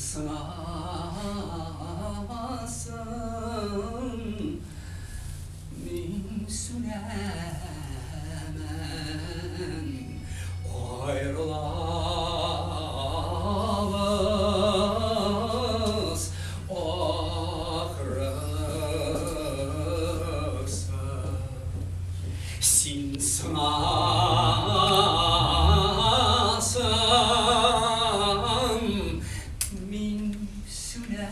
sınasın min sülemen ayrılamaz ahırısı sin sınasın min sülemen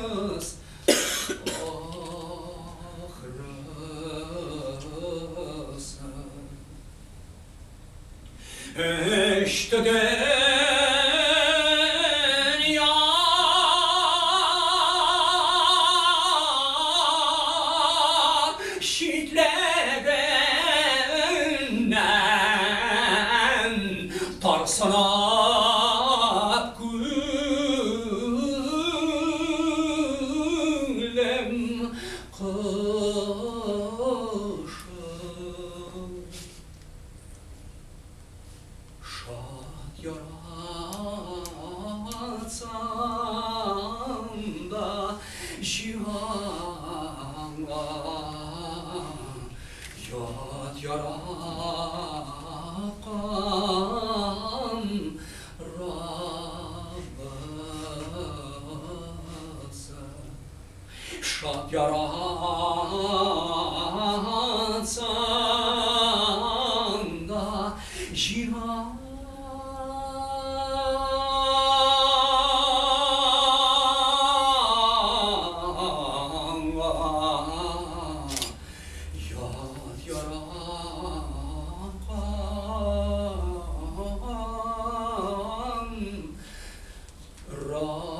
ayrılamaz ahırısı işte dünya şiddetinden tarsana gülüm kışım şad yaratsam da cihanla yad yarakan Rabbası şad yaratsan da cihan yad yarakan Rabbası